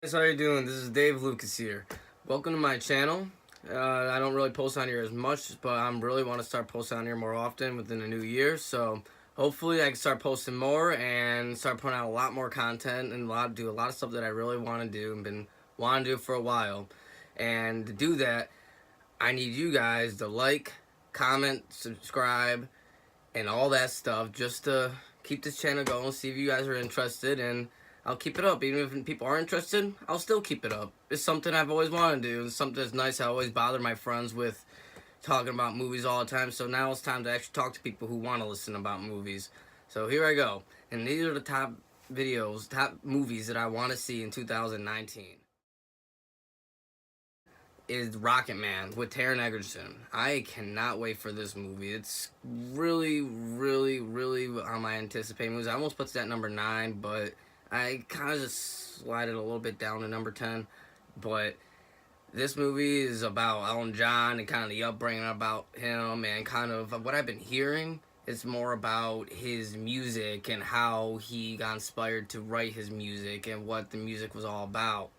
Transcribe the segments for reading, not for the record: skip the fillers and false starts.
Guys, how you doing? This is Dave Lucas here. Welcome to my channel. I don't really post on here as much, but I really want to start posting on here more often within the new year. So hopefully I can start posting more and start putting out a lot more content and do a lot of stuff that I really want to do and been wanting to do for a while. And to do that, I need you guys to like, comment, subscribe, and all that stuff just to keep this channel going, see if you guys are interested, and I'll keep it up. Even if people aren't interested, I'll still keep it up. It's something I've always wanted to do. It's something that's nice. I always bother my friends with talking about movies all the time, so now it's time to actually talk to people who want to listen about movies. So here I go. And these are the top movies that I want to see in 2019. Is Rocket Man with Taron Egerton. I cannot wait for this movie. It's really, really, really on my anticipated movies. I almost put it at number 9, but I kind of just slide it a little bit down to number 10. But this movie is about Elton John and kind of the upbringing about him, and kind of what I've been hearing. It's more about his music and how he got inspired to write his music and what the music was all about.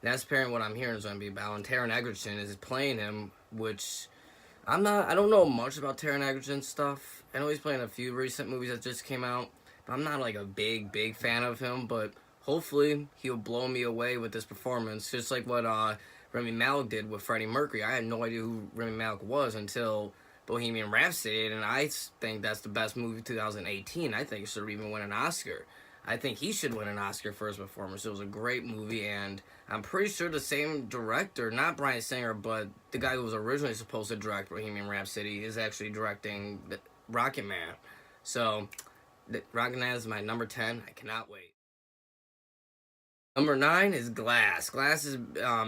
That's apparently what I'm hearing is going to be about. And Taron Egerton is playing him, which I don't know much about Taron Egerton's stuff. I know he's playing a few recent movies that just came out, but I'm not like a big fan of him. But hopefully he'll blow me away with this performance, just like what Rami Malek did with Freddie Mercury. I had no idea who Rami Malek was until Bohemian Rhapsody, and I think that's the best movie of 2018. I think it should even win an Oscar. I think he should win an Oscar for his performance. It was a great movie, and I'm pretty sure the same director, not Bryan Singer, but the guy who was originally supposed to direct Bohemian Rhapsody, is actually directing Rocket Man. So, Rocket Man is my number 10. I cannot wait. Number 9 is Glass. Glass is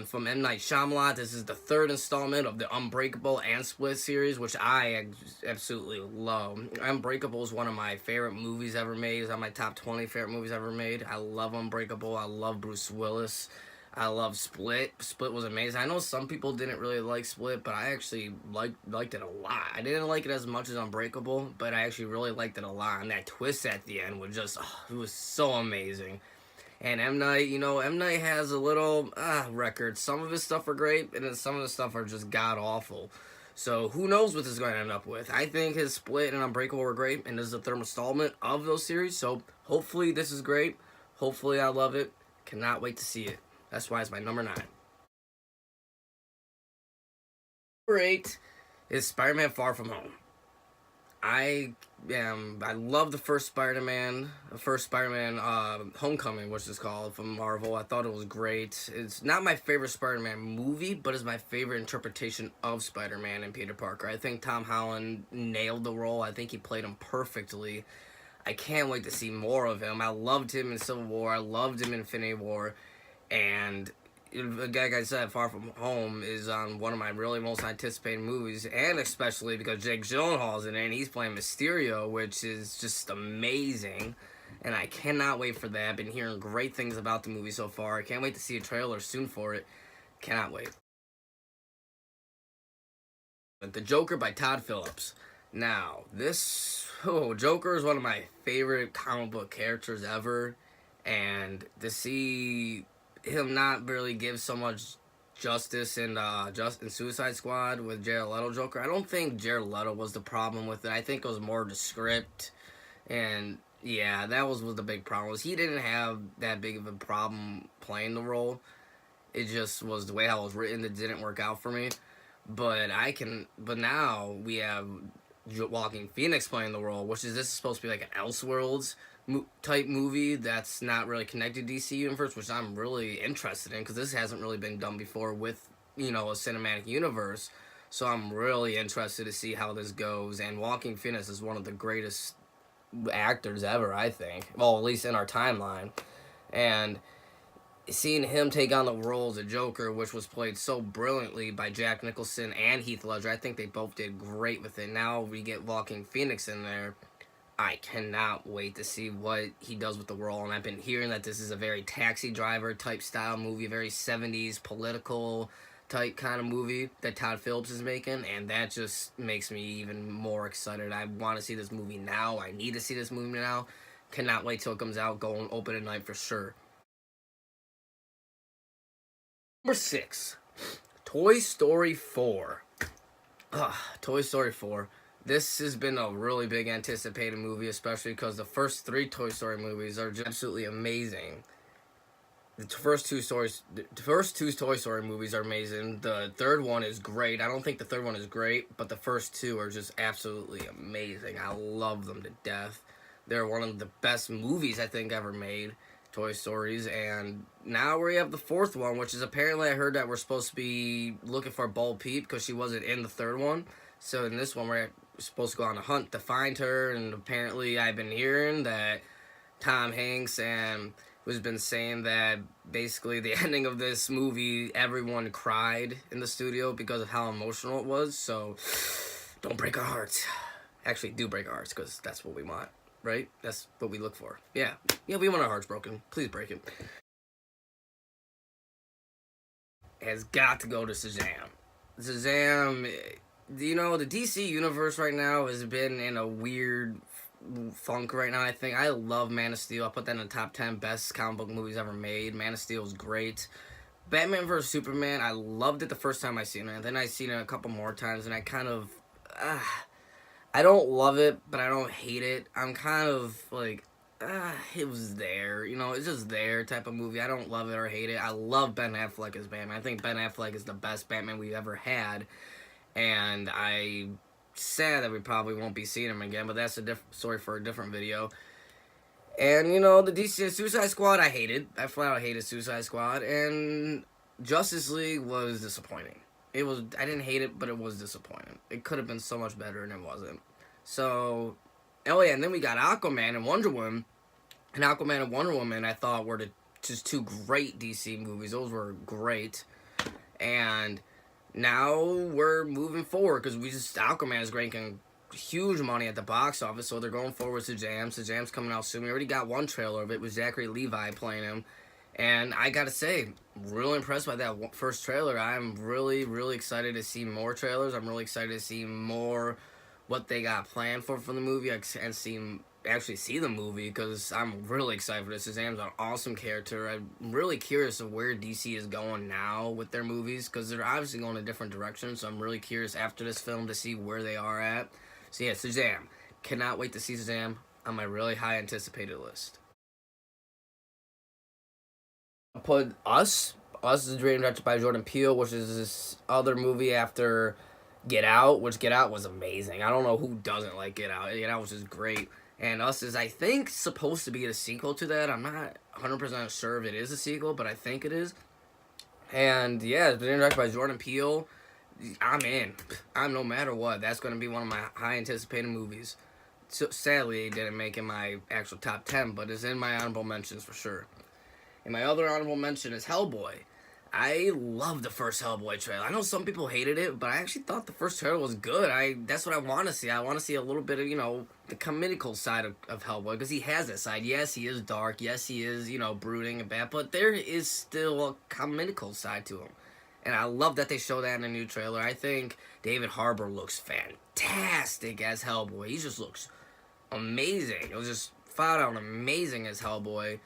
from M. Night Shyamalan. This is the third installment of the Unbreakable and Split series, which I absolutely love. Unbreakable is one of my favorite movies ever made. It's on my top 20 favorite movies ever made. I love Unbreakable. I love Bruce Willis. I love Split. Split was amazing. I know some people didn't really like Split, but I actually liked it a lot. I didn't like it as much as Unbreakable, but I actually really liked it a lot. And that twist at the end was just, it was so amazing. And M. Night, M. Night has a little record. Some of his stuff are great, and then some of the stuff are just god awful. So who knows what this is going to end up with. I think his Split and Unbreakable were great, and this is the third installment of those series. So hopefully this is great. Hopefully I love it. Cannot wait to see it. That's why it's my number 9. Number 8 is Spider-Man Far From Home. I love the first Spider-Man, Homecoming, which is called, from Marvel. I thought it was great. It's not my favorite Spider-Man movie, but it's my favorite interpretation of Spider-Man and Peter Parker. I think Tom Holland nailed the role. I think he played him perfectly. I can't wait to see more of him. I loved him in Civil War. I loved him in Infinity War. And like I said, Far From Home is on one of my really most anticipated movies, and especially because Jake Gyllenhaal's in it, and he's playing Mysterio, which is just amazing, and I cannot wait for that. I've been hearing great things about the movie so far. I can't wait to see a trailer soon for it. Cannot wait. But The Joker by Todd Phillips. Now, Joker is one of my favorite comic book characters ever, and to see him not really give so much justice in Suicide Squad with Jared Leto Joker. I don't think Jared Leto was the problem with it. I think it was more the script, and yeah, that was the big problem. Was he didn't have that big of a problem playing the role. It just was the way how it was written that didn't work out for me. But now we have Walking Phoenix playing the role, which is this is supposed to be like an Elseworlds type movie that's not really connected to DC universe, which I'm really interested in because this hasn't really been done before with a cinematic universe. So I'm really interested to see how this goes. And Walking Phoenix is one of the greatest actors ever, I think. Well, at least in our timeline. And seeing him take on the role as a Joker, which was played so brilliantly by Jack Nicholson and Heath Ledger, I think they both did great with it. Now we get Walking Phoenix in there. I cannot wait to see what he does with the role. And I've been hearing that this is a very Taxi Driver type style movie, a very 70s political type kind of movie that Todd Phillips is making, and that just makes me even more excited. I want to see this movie now. I need to see this movie now. Cannot wait till it comes out. Go and open at night for sure. Number 6, Toy Story 4. Toy Story 4. This has been a really big anticipated movie, especially because the first 3 Toy Story movies are just absolutely amazing. The first two Toy Story movies are amazing. The third one is great. I don't think the third one is great, but the first 2 are just absolutely amazing. I love them to death. They're one of the best movies I think ever made, Toy Stories. And now we have the 4th one, which is apparently I heard that we're supposed to be looking for Bo Peep because she wasn't in the 3rd one. So in this one, we're supposed to go on a hunt to find her. And apparently I've been hearing that Tom Hanks and who's been saying that basically the ending of this movie, everyone cried in the studio because of how emotional it was. So don't break our hearts. Actually, do break our hearts because that's what we want, right? That's what we look for. Yeah, we want our hearts broken. Please break it. Has got to go to Shazam. Shazam, the DC universe right now has been in a weird funk right now. I think I love Man of Steel. I put that in the top 10 best comic book movies ever made. Man of Steel is great. Batman vs Superman, I loved it the first time I seen it. Then I seen it a couple more times, and I kind of, I don't love it, but I don't hate it. I'm kind of like, it was there. It's just there type of movie. I don't love it or hate it. I love Ben Affleck as Batman. I think Ben Affleck is the best Batman we've ever had, and I'm sad that we probably won't be seeing him again, but that's a different story for a different video. And, the DC Suicide Squad, I hated. I flat out hated Suicide Squad. And Justice League was disappointing. I didn't hate it, but it was disappointing. It could have been so much better, and it wasn't. So, oh yeah, and then we got Aquaman and Wonder Woman. And Aquaman and Wonder Woman, I thought, were just 2 great DC movies. Those were great. And now we're moving forward, because Aquaman is ranking huge money at the box office, so they're going forward with Shazam. Shazam's coming out soon. We already got one trailer of it with Zachary Levi playing him, and I gotta say, really impressed by that first trailer. I'm really, really excited to see more trailers. I'm really excited to see more what they got planned for the movie, and actually see the movie, because I'm really excited for this. Shazam's an awesome character. I'm really curious of where DC is going now with their movies, because they're obviously going a different direction, so I'm really curious after this film to see where they are at. So yeah, Shazam. Cannot wait to see Shazam on my really high anticipated list. I put Us. Us is a dream directed by Jordan Peele, which is this other movie after Get Out, which Get Out was amazing. I don't know who doesn't like Get Out. Get Out was just great. And Us is, I think, supposed to be a sequel to that. I'm not 100% sure if it is a sequel, but I think it is. And yeah, it's been directed by Jordan Peele. I'm in. I'm no matter what. That's going to be one of my high anticipated movies. So, sadly, it didn't make in my actual top 10, but it's in my honorable mentions for sure. And my other honorable mention is Hellboy. I love the first Hellboy trailer. I know some people hated it, but I actually thought the first trailer was good. That's what I want to see. I want to see a little bit of, the comical side of Hellboy, because he has that side. Yes, he is dark. Yes, he is, brooding and bad, but there is still a comical side to him. And I love that they show that in the new trailer. I think David Harbour looks fantastic as Hellboy. He just looks amazing. It was just flat out amazing as Hellboy.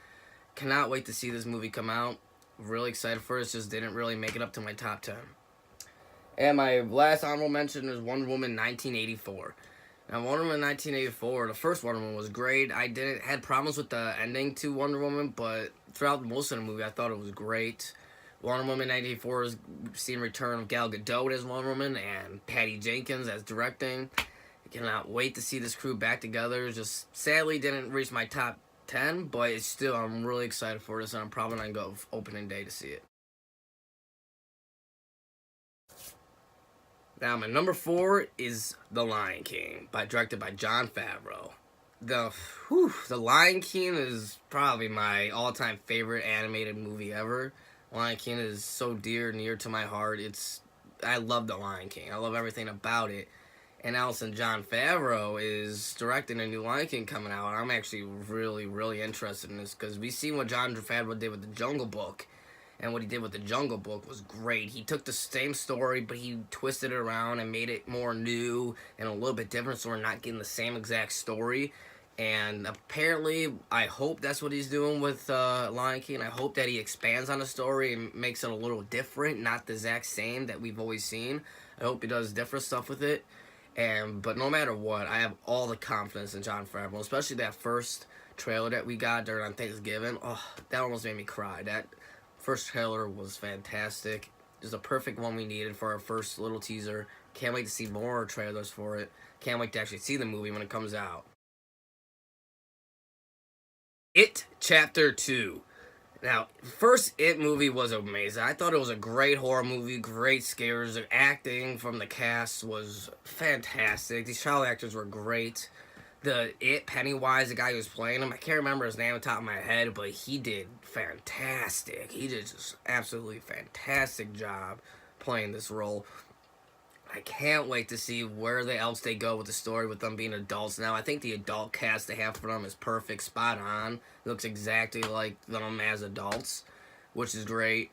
Cannot wait to see this movie come out. Really excited for it. Just didn't really make it up to my top 10. And my last honorable mention is Wonder Woman 1984. Now, Wonder Woman 1984, the first Wonder Woman was great. I had problems with the ending to Wonder Woman, but throughout most of the movie, I thought it was great. Wonder Woman 1984 is seeing return of Gal Gadot as Wonder Woman and Patty Jenkins as directing. I cannot wait to see this crew back together. Just sadly didn't reach my top 10, but it's still, I'm really excited for this, and I'm probably going to go opening day to see it. Now, my number 4 is The Lion King, directed by Jon Favreau. The Lion King is probably my all-time favorite animated movie ever. Lion King is so near to my heart. I love The Lion King. I love everything about it. And Allison Jon Favreau is directing a new Lion King coming out. And I'm actually really, really interested in this, because we've seen what Jon Favreau did with The Jungle Book. And what he did with The Jungle Book was great. He took the same story, but he twisted it around and made it more new and a little bit different, so we're not getting the same exact story. And apparently, I hope that's what he's doing with Lion King. I hope that he expands on the story and makes it a little different, not the exact same that we've always seen. I hope he does different stuff with it. But no matter what, I have all the confidence in Jon Favreau, especially that first trailer that we got during on Thanksgiving. Oh, that almost made me cry. That first trailer was fantastic. It was a perfect one we needed for our first little teaser. Can't wait to see more trailers for it. Can't wait to actually see the movie when it comes out. It Chapter 2. Now, first It movie was amazing. I thought it was a great horror movie, great scares. The acting from the cast was fantastic. These child actors were great. The Pennywise, the guy who was playing him, I can't remember his name on top of my head, but he did fantastic. He did just absolutely fantastic job playing this role. I can't wait to see where else they go with the story with them being adults now. I think the adult cast they have for them is perfect, spot on. It looks exactly like them as adults, which is great.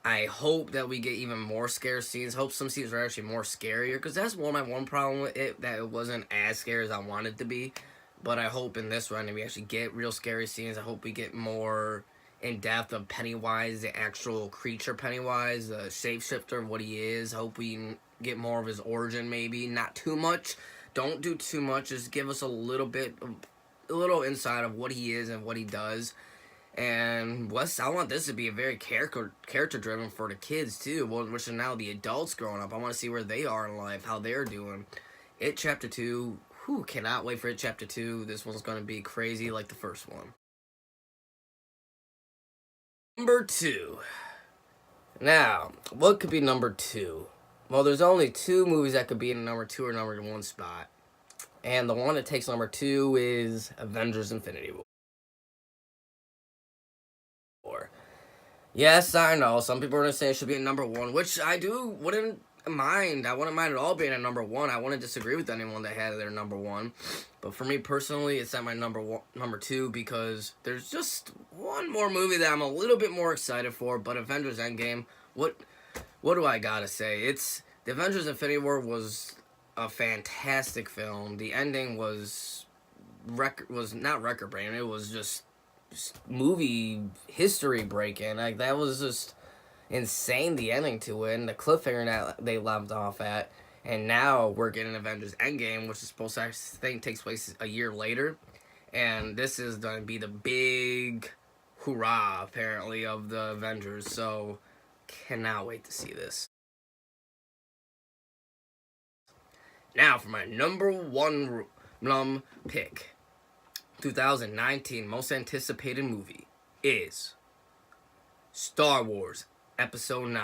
I hope that we get even more scare scenes. Hope some scenes are actually more scarier, because that's my one problem with it, that it wasn't as scary as I wanted it to be. But I hope in this run we actually get real scary scenes. I hope we get more in depth of Pennywise, the actual creature Pennywise, the shapeshifter, what he is. I hope we get more of his origin, maybe. Not too much. Don't do too much. Just give us a little bit, a little insight of what he is and what he does. And Wes, I want this to be a very character driven for the kids too, which are now the adults growing up. I want to see where they are in life, how they're doing. It Chapter 2, whew, cannot wait for It Chapter 2. This one's going to be crazy like the first one. Number 2. Now, what could be number 2? Well, there's only 2 movies that could be in number 2 or number 1 spot. And the one that takes number 2 is Avengers Infinity War. Yes, I know. Some people are going to say it should be in number 1, which I wouldn't mind. I wouldn't mind at all being at number 1. I wouldn't disagree with anyone that had their number 1. But for me personally, it's at my number 2, because there's just one more movie that I'm a little bit more excited for. But Avengers Endgame, what do I gotta say? The Avengers Infinity War was a fantastic film. The ending was not record breaking. It was just movie history breaking. Like, that was just insane, the ending to it, and the cliffhanger that they left off at. And now we're getting Avengers Endgame, which is supposed to, I think, takes place a year later. And this is going to be the big hurrah, apparently, of the Avengers. So, cannot wait to see this. Now, for my number 1 pick. 2019 most anticipated movie is Star Wars Episode 9.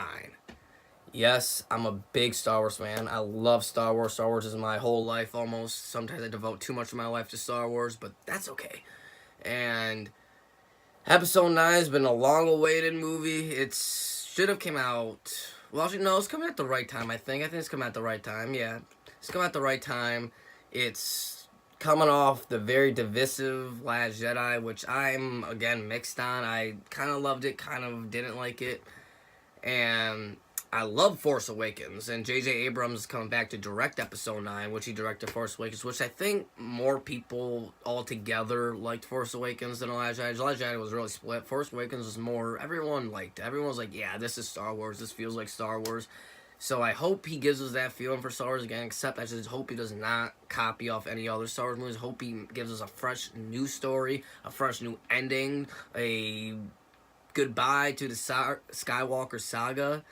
Yes, I'm a big Star Wars fan. I love Star Wars. Star Wars is my whole life almost. Sometimes I devote too much of my life to Star Wars, but that's okay. And Episode 9 has been a long-awaited movie. It should have came out... Well, actually, no, it's coming at the right time, I think. I think it's coming at the right time, yeah. It's coming at the right time. It's coming off the very divisive Last Jedi, which I'm, again, mixed on. I kind of loved it, kind of didn't like it. And I love Force Awakens. And J.J. Abrams is coming back to direct Episode 9, which he directed Force Awakens, which I think more people altogether liked Force Awakens than The Last Jedi. The Last Jedi was really split. Force Awakens was more, everyone liked it. Everyone was like, yeah, this is Star Wars. This feels like Star Wars. So I hope he gives us that feeling for Star Wars again, except I just hope he does not copy off any other Star Wars movies. Hope he gives us a fresh new story, a fresh new ending, a goodbye to the Skywalker saga.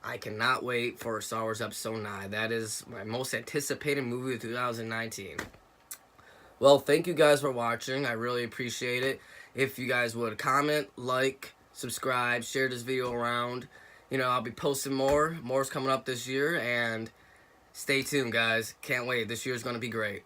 I cannot wait for Star Wars Episode 9. That is my most anticipated movie of 2019. Well, thank you guys for watching. I really appreciate it. If you guys would comment, like, subscribe, share this video around. You know, I'll be posting more. More's coming up this year, and stay tuned, guys. Can't wait. This year's going to be great.